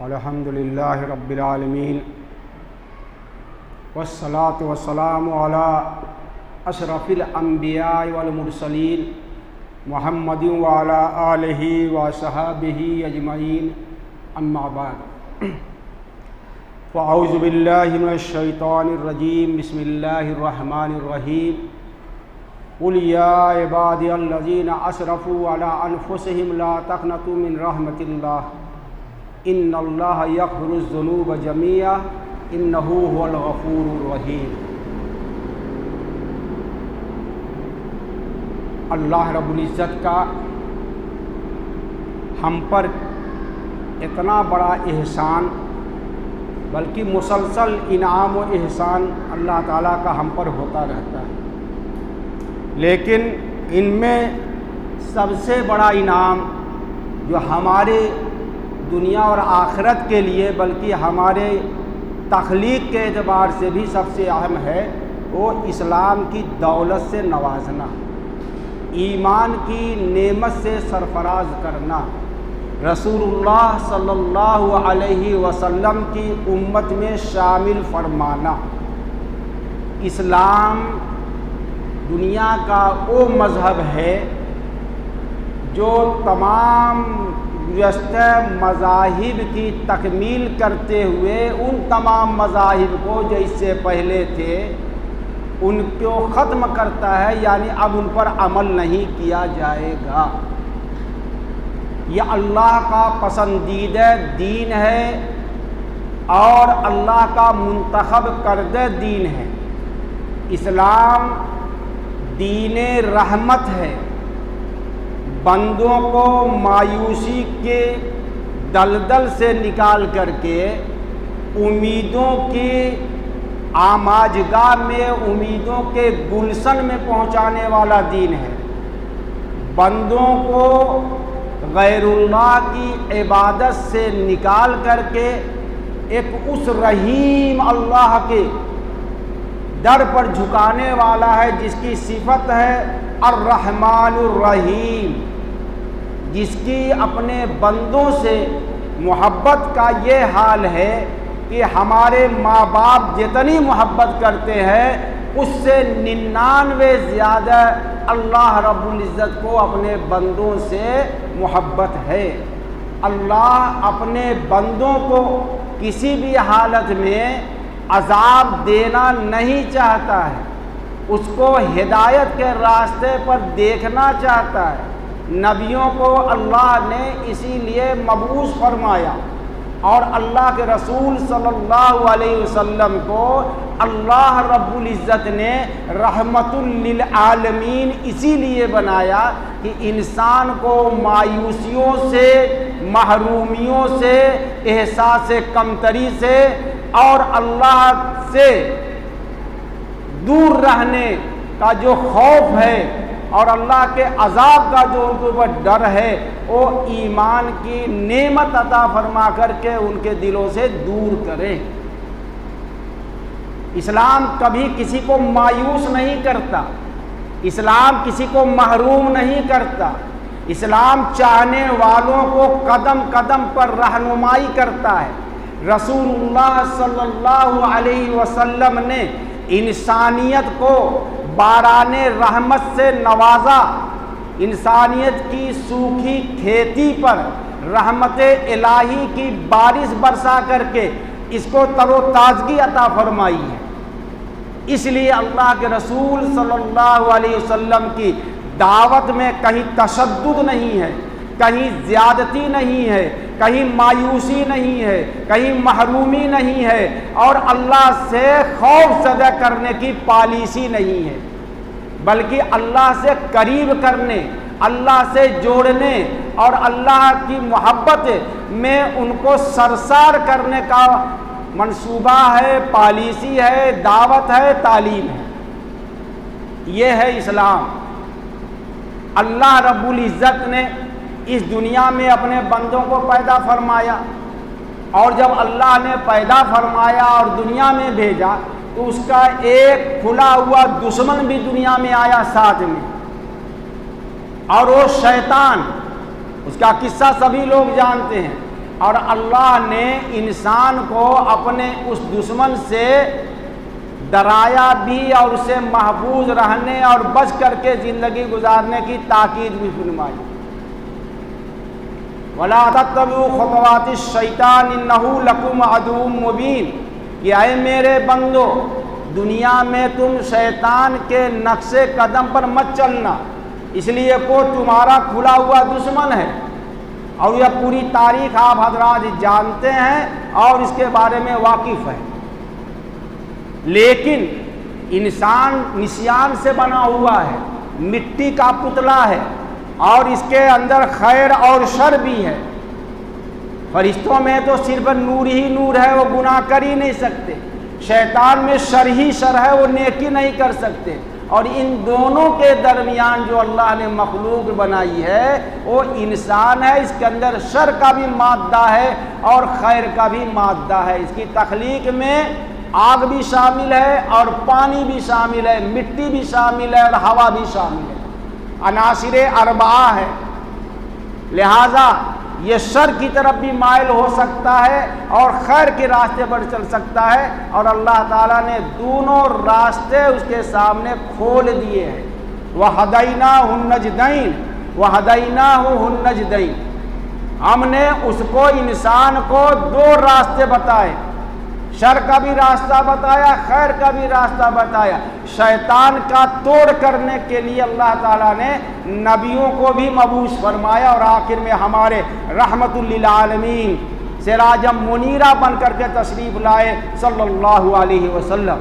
अल्हम्दुलिल्लाहि रब्बिल आलमीन वस्सलातु वस्सलामु अला अशरफिल अंबिया वल मुरसलीन मुहम्मदिन व अला आलिहि व सहाबिहि अजमईन अम्मा बाद फ़अऊज़ु बिल्लाहि मिनश शैतानिर रजीम बिस्मिल्लाहिर रहमानिर रहीम क़ुल या इबादियल्लज़ीना असरफ़ू अला अनफ़ुसिहिम ला तक़नतू मिन रहमतिल्लाह इन्नल्लाहा यग़फ़िरुज़्ज़ुनूब जमीआ इन्नहु हुवल गफ़ूरुर रहीम। अल्लाह रब्बुल इज़्ज़त का हम पर इतना बड़ा एहसान, बल्कि मुसलसल इनाम व एहसान अल्लाह ताला का हम पर होता रहता है, लेकिन इनमें सबसे बड़ा इनाम जो हमारे दुनिया और आखिरत के लिए बल्कि हमारे तख्लीक के एतबार से भी सबसे अहम है, वो इस्लाम की दौलत से नवाजना, ईमान की नेमत से सरफराज करना, रसूलुल्लाह सल्लल्लाहु अलैहि वसल्लम की उम्मत में शामिल फरमाना। इस्लाम दुनिया का वो मज़हब है जो तमाम मज़ाहिब की तकमील करते हुए उन तमाम मज़ाहिब को जो इससे पहले थे उनको ख़त्म करता है, यानी अब उन पर अमल नहीं किया जाएगा। यह अल्लाह का पसंदीदा दीन है और अल्लाह का मुंतखब करदा दीन है। इस्लाम दीन रहमत है, बंदों को मायूसी के दलदल से निकाल करके उम्मीदों की आमाजगाह में, उम्मीदों के गुलशन में पहुंचाने वाला दीन है। बंदों को गैरुल्लाह की इबादत से निकाल करके एक उस रहीम अल्लाह के दर पर झुकाने वाला है जिसकी सिफत है अर्रहमानुर रहीम, जिसकी अपने बंदों से मोहब्बत का ये हाल है कि हमारे माँ बाप जितनी मोहब्बत करते हैं उससे 99 ज़्यादा अल्लाह रब्बुल इज़्ज़त को अपने बंदों से मोहब्बत है। अल्लाह अपने बंदों को किसी भी हालत में अज़ाब देना नहीं चाहता है, उसको हिदायत के रास्ते पर देखना चाहता है। नबियों को अल्लाह ने इसीलिए मबऊस फरमाया और अल्लाह के रसूल सल्लल्लाहु अलैहि वसल्लम को अल्लाह रब्बुल इज़्ज़त ने रहमतुल लिल आलमीन इसीलिए बनाया कि इंसान को मायूसियों से, महरूमियों से, एहसास कमतरी से और अल्लाह से दूर रहने का जो खौफ है और अल्लाह के अज़ाब का जो उनके ऊपर डर है, वो ईमान की नेमत अता फरमा करके उनके दिलों से दूर करे। इस्लाम कभी किसी को मायूस नहीं करता, इस्लाम किसी को महरूम नहीं करता। इस्लाम चाहने वालों को कदम कदम पर रहनुमाई करता है। रसूलुल्लाह सल्लल्लाहु अलैहि वसल्लम ने इंसानियत को बाराने रहमत से नवाजा, इंसानियत की सूखी खेती पर रहमत इलाही की बारिश बरसा करके इसको तरोताज़गी अता फरमाई है। इसलिए अल्लाह के रसूल सल्लल्लाहु अलैहि वसल्लम की दावत में कहीं तशद्दुद नहीं है, कहीं ज़्यादती नहीं है, कहीं मायूसी नहीं है, कहीं महरूमी नहीं है और अल्लाह से खौफ ज़दा करने की पॉलिसी नहीं है, बल्कि अल्लाह से करीब करने, अल्लाह से जोड़ने और अल्लाह की मोहब्बत में उनको सरसार करने का मंसूबा है, पॉलिसी है, दावत है, तालीम है। ये है इस्लाम। अल्लाह रब्बुल इज़्ज़त ने इस दुनिया में अपने बंदों को पैदा फरमाया और जब अल्लाह ने पैदा फरमाया और दुनिया में भेजा तो उसका एक खुला हुआ दुश्मन भी दुनिया में आया साथ में, और वो शैतान। उसका किस्सा सभी लोग जानते हैं और अल्लाह ने इंसान को अपने उस दुश्मन से डराया भी और उससे महफूज रहने और बच करके ज़िंदगी गुजारने की ताकीद भी फरमाई। वला तत्तबिउ खुतवाति शैतान इन्नहु लकुम अदुव्वुम मुबीन, कि आए मेरे बंदो दुनिया में तुम शैतान के नक्शे कदम पर मत चलना, इसलिए को तुम्हारा खुला हुआ दुश्मन है। और यह पूरी तारीख आप हजरात जानते हैं और इसके बारे में वाकिफ़ है। लेकिन इंसान निस्यान से बना हुआ है, मिट्टी का पुतला है और इसके अंदर खैर और शर भी है। फरिश्तों में तो सिर्फ नूर ही नूर है, वो गुनाह कर ही नहीं सकते। शैतान में शर ही शर है, वो नेकी नहीं कर सकते। और इन दोनों के दरमियान जो अल्लाह ने मखलूक बनाई है वो इंसान है। इसके अंदर शर का भी मादा है और खैर का भी मादा है। इसकी तख्लीक में आग भी शामिल है और पानी भी शामिल है, मिट्टी भी शामिल है और हवा भी शामिल है। अनासिरे अरबा है, लिहाजा ये शर की तरफ भी माइल हो सकता है और खैर के रास्ते पर चल सकता है। और अल्लाह ताला ने दोनों रास्ते उसके सामने खोल दिए हैं। वह हदैना हुन्नजदैन, वह हदैना हुन्नजदैन, हमने उसको इंसान को दो रास्ते बताए, शर का भी रास्ता बताया, खैर का भी रास्ता बताया। शैतान का तोड़ करने के लिए अल्लाह ताला ने नबियों को भी मबूस फरमाया और आखिर में हमारे रहमतुल लिल आलमीन सिराजम मुनीरा बन करके तशरीफ लाए सल्लल्लाहु अलैहि वसल्लम।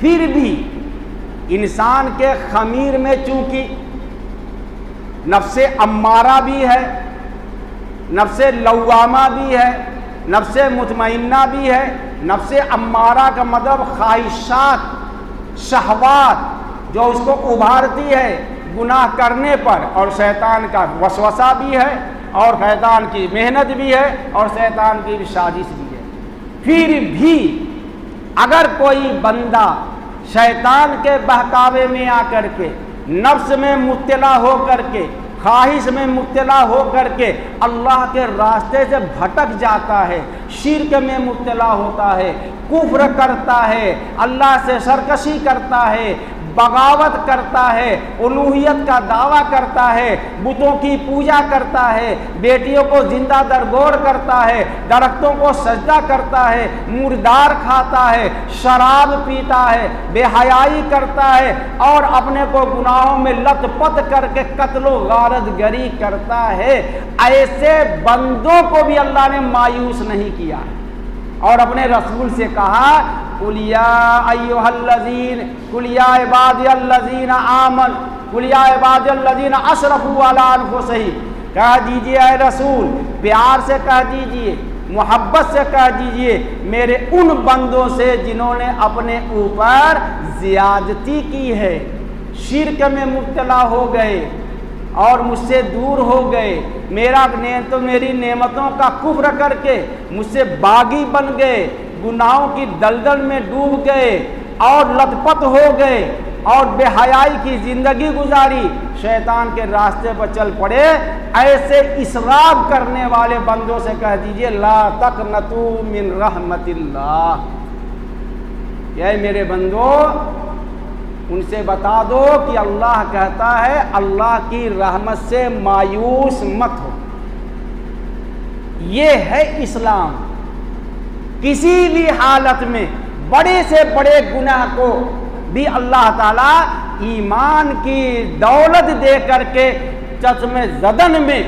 फिर भी इंसान के खमीर में चूंकि नफ्से अम्मारा भी है, नफ्से लव्वामा भी है, नफ्से मुतमइन्ना भी है। नफ्से अम्मारा का मतलब ख्वाहिशात, शहवात जो उसको उभारती है गुनाह करने पर, और शैतान का वसवसा भी है और शैतान की मेहनत भी है और शैतान की भी साजिश भी है। फिर भी अगर कोई बंदा शैतान के बहकावे में आकर के, नफ्स में मुब्तला हो करके, ख्वाहिश में मुब्तला हो करके अल्लाह के रास्ते से भटक जाता है, शिर्क में मुब्तला होता है, कुफ्र करता है, अल्लाह से सरकशी करता है, बगावत करता है, उलूहियत का दावा करता है, बुतों की पूजा करता है, बेटियों को जिंदा दरगोर करता है, दरख्तों को सजदा करता है, मुर्दार खाता है, शराब पीता है, बेहयाई करता है और अपने को गुनाहों में लथपथ करके कत्लो गारतगरी करता है, ऐसे बंदों को भी अल्लाह ने मायूस नहीं किया और अपने रसूल से कहा कुलिया अय्युहल्लज़ीन कुलिया इबादियल्लज़ीन आमन कुलिया इबादियल्लज़ीन अशरफू अला अनफुसिहिम, कह दीजिए ऐ रसूल, प्यार से कह दीजिए, मोहब्बत से कह दीजिए मेरे उन बंदों से जिन्होंने अपने ऊपर ज़ियादती की है, शिर्क में मुब्तला हो गए और मुझसे दूर हो गए, मेरी नेमतों का कुफ्र करके मुझसे बागी बन गए, गुनाहों की दलदल में डूब गए और लथपथ हो गए और बेहयाई की जिंदगी गुजारी, शैतान के रास्ते पर चल पड़े, ऐसे इसराफ करने वाले बंदों से कह दीजिए ला तक़नतू मिन रहमतिल्लाह, ये मेरे बंदो उनसे बता दो कि अल्लाह कहता है अल्लाह की रहमत से मायूस मत हो। ये है इस्लाम। किसी भी हालत में बड़े से बड़े गुनाह को भी अल्लाह ताला ईमान की दौलत दे करके चश्मे ज़दन में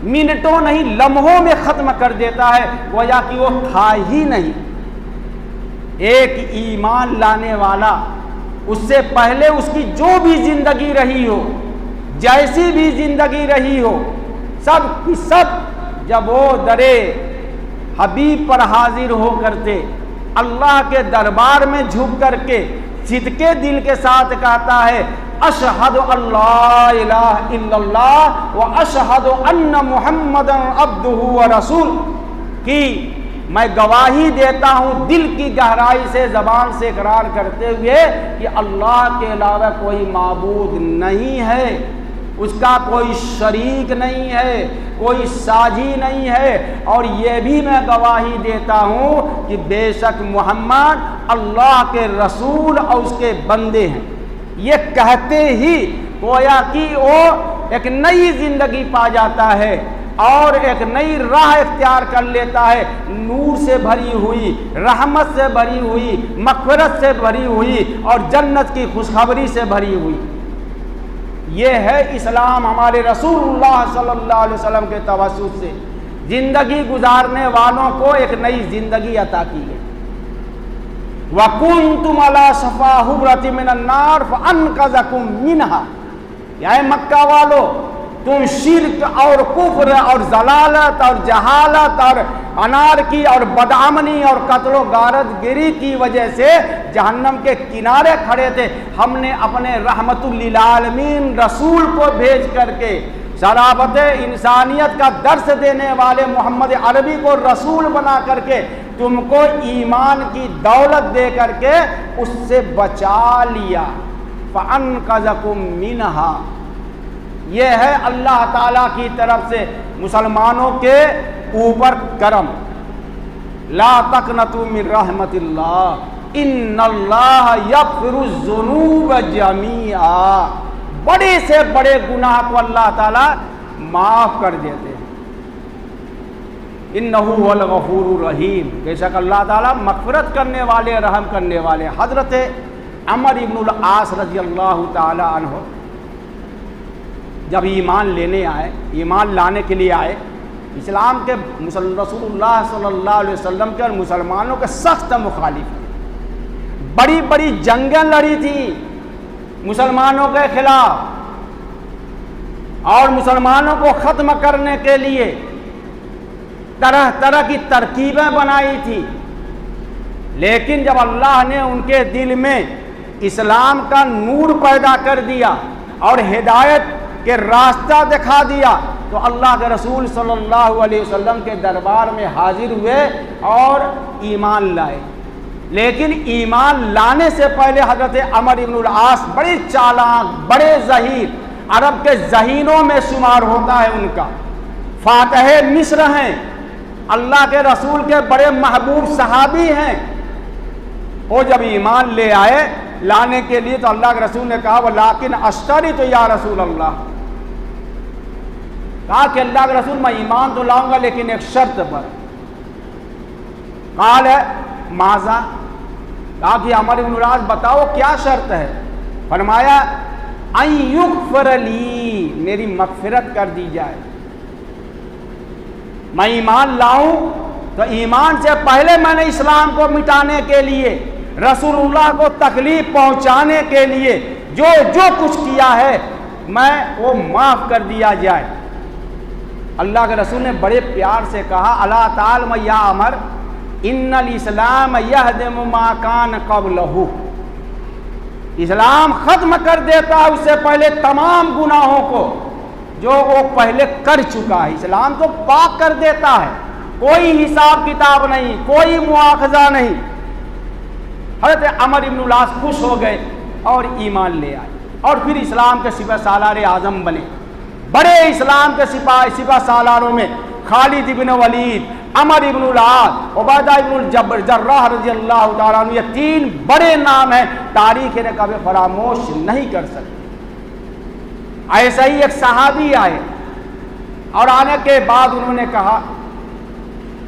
मिनटों नहीं लम्हों में ख़त्म कर देता है, गोया कि वो था ही नहीं। एक ईमान लाने वाला उससे पहले उसकी जो भी जिंदगी रही हो, जैसी भी जिंदगी रही हो, सब की सब जब वो दरे हबीब पर हाजिर हो करते, अल्लाह के दरबार में झुक करके सिदके दिल के साथ कहता है अशहदु अल्ला इलाहा इल्लल्लाह व अशहदु अन्ना मुहम्मदन अब्दुहु व रसूल, कि मैं गवाही देता हूँ दिल की गहराई से, ज़बान से इकरार करते हुए कि अल्लाह के अलावा कोई माबूद नहीं है उसका कोई शरीक नहीं है, कोई साझी नहीं है। और ये भी मैं गवाही देता हूँ कि बेशक मोहम्मद अल्लाह के रसूल और उसके बंदे हैं। ये कहते ही गोया कि वो एक नई जिंदगी पा जाता है और एक नई राह इख्तियार कर लेता है, नूर से भरी हुई, रहमत से भरी हुई, मग़फ़िरत से भरी हुई और जन्नत की खुशखबरी से भरी हुई। ये है इस्लाम। हमारे रसूलुल्लाह सल्लल्लाहु अलैहि वसल्लम के तवस्सुत से जिंदगी गुजारने वालों को एक नई जिंदगी अता की है। वकुंतुम अला शफा हुबरतिम मिनन नार फअनक़ज़कुम मिनहा। या मक्का वालो, तुम शिर्क और कुफ्र और जलालत और जहालत और अनारकी और बदअमनी और कत्ल गारतगिरी की वजह से जहन्नम के किनारे खड़े थे। हमने अपने रहमतुल लिल आलमीन रसूल को भेज करके शराबत इंसानियत का दर्स देने वाले मोहम्मद अरबी को रसूल बना करके तुमको ईमान की दौलत दे करके उससे बचा लिया। फ़अनक़ज़कुम मिनहा। ये है अल्लाह ताला की तरफ से मुसलमानों के ऊपर करम। ला तक़नतू मिन रहमतिल्लाह इन्नल्लाह यग़फ़िरुज़्ज़ुनूब जमीआ। बड़े से बड़े गुनाह को अल्लाह ताला माफ़ कर देते हैं। इन्नहु हुवल गफ़ूरुर रहीम। बेशक अल्लाह ताला मग़फ़िरत करने वाले, रहम करने वाले। हज़रत अमर इब्नुल आस रज़ी अल्लाह ताला अन्हु जब ईमान लेने आए, ईमान लाने के लिए आए, इस्लाम के रसूलुल्लाह सल्लल्लाहु अलैहि वसल्लम के और मुसलमानों के सख्त मुखालिफ थे। बड़ी बड़ी जंगें लड़ी थी मुसलमानों के खिलाफ और मुसलमानों को ख़त्म करने के लिए तरह तरह की तरकीबें बनाई थी। लेकिन जब अल्लाह ने उनके दिल में इस्लाम का नूर पैदा कर दिया और हिदायत के रास्ता दिखा दिया तो अल्लाह के रसूल सल्लल्लाहु अलैहि वसल्लम के दरबार में हाजिर हुए और ईमान लाए। लेकिन ईमान लाने से पहले हज़रत अमर इब्नुल आस बड़े चालाक, बड़े ज़हीर, अरब के ज़हीनों में शुमार होता है उनका। फातह मिस्र हैं, अल्लाह के रसूल के बड़े महबूब सहाबी हैं। वो जब ईमान ले आए लाने के लिए तो अल्लाह के रसूल ने कहा वलाकिन अश्तरी तो या रसूल अल्लाह, कहा कि अल्लाह के रसूल मैं ईमान तो लाऊंगा लेकिन एक शर्त पर। काल है माजा, कहा कि अमर इब्नुल आस बताओ क्या शर्त है। फरमाया अन युग़फ़र ली, मेरी मग़फ़िरत कर दी जाए। मैं ईमान लाऊं तो ईमान से पहले मैंने इस्लाम को मिटाने के लिए, रसूलुल्लाह को तकलीफ पहुंचाने के लिए जो जो कुछ किया है मैं वो माफ़ कर दिया जाए। अल्लाह के रसूल ने बड़े प्यार से कहा अला ताल या अमर इन्नल इस्लाम यहदमु मा कान क़ब्लहु। इस्लाम ख़त्म कर देता है उससे पहले तमाम गुनाहों को जो वो पहले कर चुका है। इस्लाम तो पाक कर देता है, कोई हिसाब किताब नहीं, कोई मुआखजा नहीं। हज़रत अमर इब्नुल आस खुश हो गए और ईमान ले आए और फिर इस्लाम के सिपह सालार आज़म बने। बड़े इस्लाम के सिपह सालारों में खालिद इब्न वलीद, अमर इब्नुल आस, उबैदा इब्नुल जर्राह रज़ी अल्लाह तआला अन्हु, ये तीन बड़े नाम हैं, तारीख़ ने कभी फरामोश नहीं कर सकती। ऐसा ही एक सहाबी आए और आने के बाद उन्होंने कहा,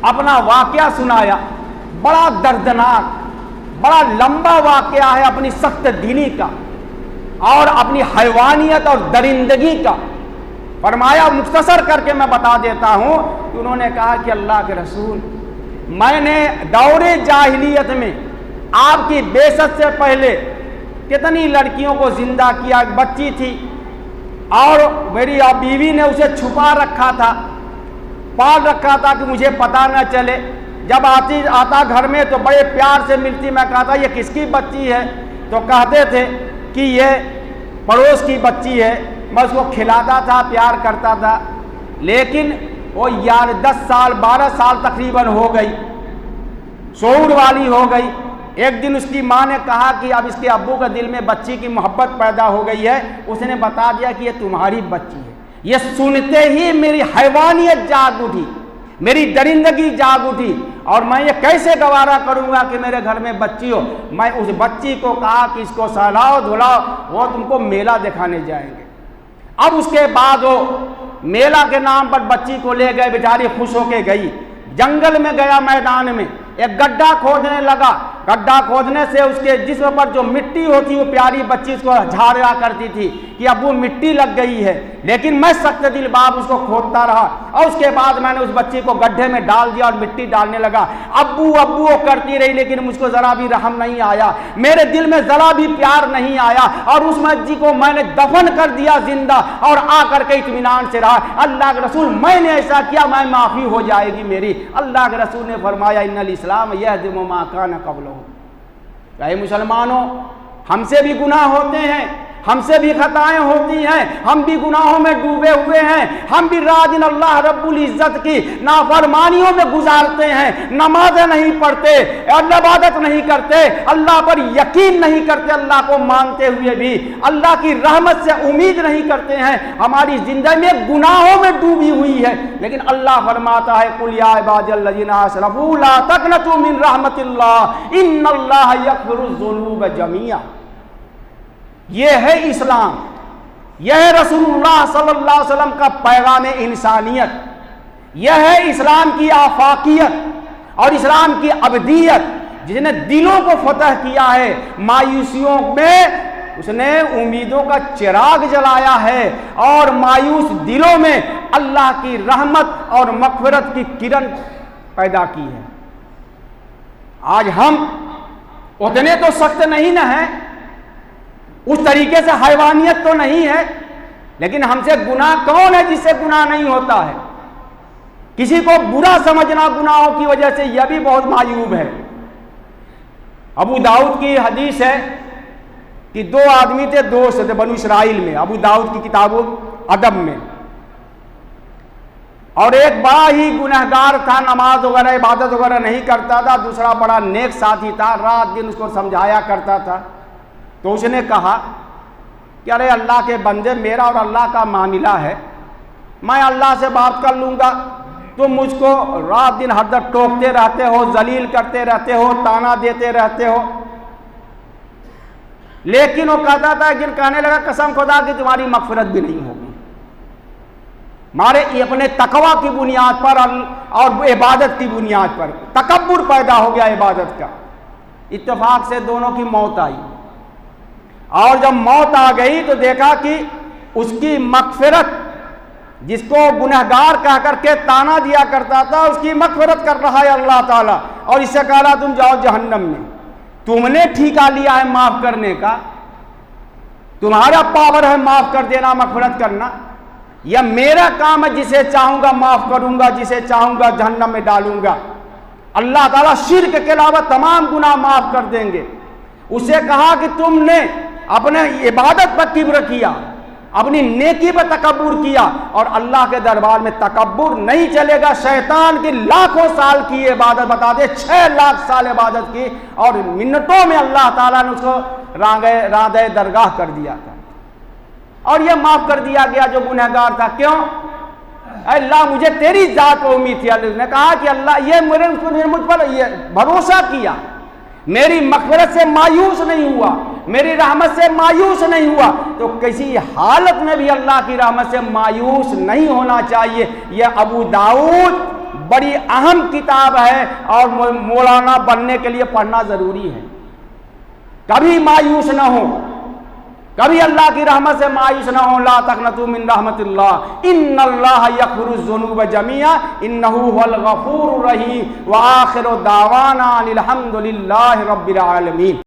अपना वाक़या सुनाया, बड़ा दर्दनाक, बड़ा लंबा वाक़या है अपनी सख्त दिली का और अपनी हैवानियत और दरिंदगी का। फरमाया मुख्तसर करके मैं बता देता हूँ कि उन्होंने कहा कि अल्लाह के रसूल, मैंने दौरे जाहिलियत में आपकी बेइज्जत से पहले कितनी लड़कियों को जिंदा किया। एक बच्ची थी और मेरी बीवी ने उसे छुपा रखा था, पाल रखा था कि मुझे पता न चले। जब आता घर में तो बड़े प्यार से मिलती, मैं कहता ये किसकी बच्ची है, तो कहते थे कि ये पड़ोस की बच्ची है। मैं उसको खिलाता था, प्यार करता था। लेकिन वो यार 10 साल 12 साल तकरीबन हो गई, शऊर वाली हो गई एक दिन उसकी माँ ने कहा कि अब इसके अब्बू के दिल में बच्ची की मोहब्बत पैदा हो गई है। उसने बता दिया कि ये तुम्हारी बच्ची है। ये सुनते ही मेरी हैवानियत जाग उठी, मेरी दरिंदगी जाग उठी, और मैं ये कैसे गवारा करूंगा कि मेरे घर में बच्ची हो। मैं उस बच्ची को कहा कि इसको सहलाओ धुलाओ, वो तुमको मेला दिखाने जाएंगे। अब उसके बाद वो मेला के नाम पर बच्ची को ले गए, बेचारी खुश होके गई। जंगल में गया, मैदान में एक गड्ढा खोदने लगा। गड्ढा खोदने से उसके जिस्म पर जो मिट्टी होती, वो प्यारी बच्ची उसको झाड़ा करती थी कि अब वो मिट्टी लग गई है। लेकिन मैं सख्त दिल बाप उसको खोदता रहा, और उसके बाद मैंने उस बच्ची को गड्ढे में डाल दिया और मिट्टी डालने लगा। अब्बू अब्बू वो करती रही, लेकिन मुझको जरा भी रहम नहीं आया, मेरे दिल में जरा भी प्यार नहीं आया, और उस बच्ची को मैंने दफन कर दिया जिंदा, और आकर के इत्मीनान से रहा। अल्लाह के रसूल, मैंने ऐसा किया, मैं माफी हो जाएगी मेरी। अल्लाह के रसूल ने फरमाया, इन्नल इस्लाम यहदिमु मा कान क़ब्लहु। भाई मुसलमानों, हमसे भी गुनाह होते हैं, हमसे भी खताएं होती हैं, हम भी गुनाहों में डूबे हुए हैं, हम भी रात दिन अल्लाह रब्बुल इज्जत की नाफरमानियों में गुजारते हैं, नमाजें नहीं पढ़ते, इबादत नहीं करते, अल्लाह पर यकीन नहीं करते, अल्लाह को मानते हुए भी अल्लाह की रहमत से उम्मीद नहीं करते हैं। हमारी जिंदगी में गुनाहों में डूबी हुई है। लेकिन अल्लाह फरमाता है, कुल या इबादियल्लज़ीना असरफू ला तक़नतू मिन रहमतिल्लाह इन्नल्लाह यग़फ़िरुज़्ज़ुनूब जमीआ। ये है इस्लाम, यह है रसूलुल्लाह सल्लल्लाहु अलैहि वसल्लम का पैगाम इंसानियत, यह है इस्लाम की आफाकियत और इस्लाम की अबदियत, जिसने दिलों को फतह किया है। मायूसियों में उसने उम्मीदों का चिराग जलाया है, और मायूस दिलों में अल्लाह की रहमत और मग़फ़िरत की किरण पैदा की है। आज हम उतने तो सख्त नहीं न हैं, उस तरीके से हैवानियत तो नहीं है, लेकिन हमसे गुनाह कौन है जिससे गुनाह नहीं होता है? किसी को बुरा समझना गुनाहों की वजह से यह भी बहुत मायूब है। अबू दाऊद की हदीस है कि दो आदमी थे, दोस्त थे बनु इस्राइल में, अबू दाऊद की किताबों अदब में, और एक बड़ा ही गुनहगार था, नमाज वगैरह इबादत वगैरह नहीं करता था। दूसरा बड़ा नेक साथी था, रात दिन उसको समझाया करता था। तो उसने कहा कि अरे अल्लाह के बंदे, मेरा और अल्लाह का मामला है, मैं अल्लाह से बात कर लूँगा, तुम मुझको रात दिन हरदम टोकते रहते हो, जलील करते रहते हो, ताना देते रहते हो। लेकिन वो कहता था, एक दिन कहने लगा, कसम खुदा की तुम्हारी मग़फ़िरत भी नहीं होगी। मारे अपने तकवा की बुनियाद पर और इबादत की बुनियाद पर तकब्बुर पैदा हो गया इबादत का। इत्तेफाक से दोनों की मौत आई, और जब मौत आ गई तो देखा कि उसकी मग़फ़िरत, जिसको गुनहगार कह करके ताना दिया करता था, उसकी मग़फ़िरत कर रहा है अल्लाह ताला, और इससे कह रहा तुम जाओ जहन्नम में। तुमने ठेका लिया है माफ़ करने का, तुम्हारा पावर है माफ़ कर देना, मग़फ़िरत करना, या मेरा काम है जिसे चाहूँगा माफ़ करूँगा, जिसे चाहूँगा जहन्नम में डालूँगा। अल्लाह ताला शिर्क के अलावा तमाम गुनाह माफ़ कर देंगे। उसे कहा कि तुमने अपने इबादत पर किब्र किया, अपनी नेकी पर तकब्बुर किया, और अल्लाह के दरबार में तकब्बुर नहीं चलेगा। शैतान की लाखों साल की इबादत बता दे, 6 लाख साल इबादत की, और मिनटों में अल्लाह ताला ने उसको रादे दरगाह कर दिया था, और यह माफ कर दिया गया जो गुनहगार था। क्यों? अल्लाह मुझे तेरी जात पर उम्मीद थी। अल्लाह ने कहा कि अल्लाह ये मुझ पर ये भरोसा किया, मेरी मग़फ़िरत से मायूस नहीं हुआ, मेरी रहमत से मायूस नहीं हुआ, तो किसी हालत में भी अल्लाह की रहमत से मायूस नहीं होना चाहिए। यह अबू दाऊद बड़ी अहम किताब है, और मौलाना बनने के लिए पढ़ना ज़रूरी है। कभी मायूस ना हो, कभी अल्लाह की रहमत से मायूस ना हो। ला तक़नतू मिन रहमतिल्लाह इन्नल्लाह यग़फ़िरुज़्ज़ुनूब जमीआ इन्नहु हुवल गफ़ूरुर रहीम व आख़िरु दावाना अनिल हम्दुलिल्लाहि रब्बिल आलमीन।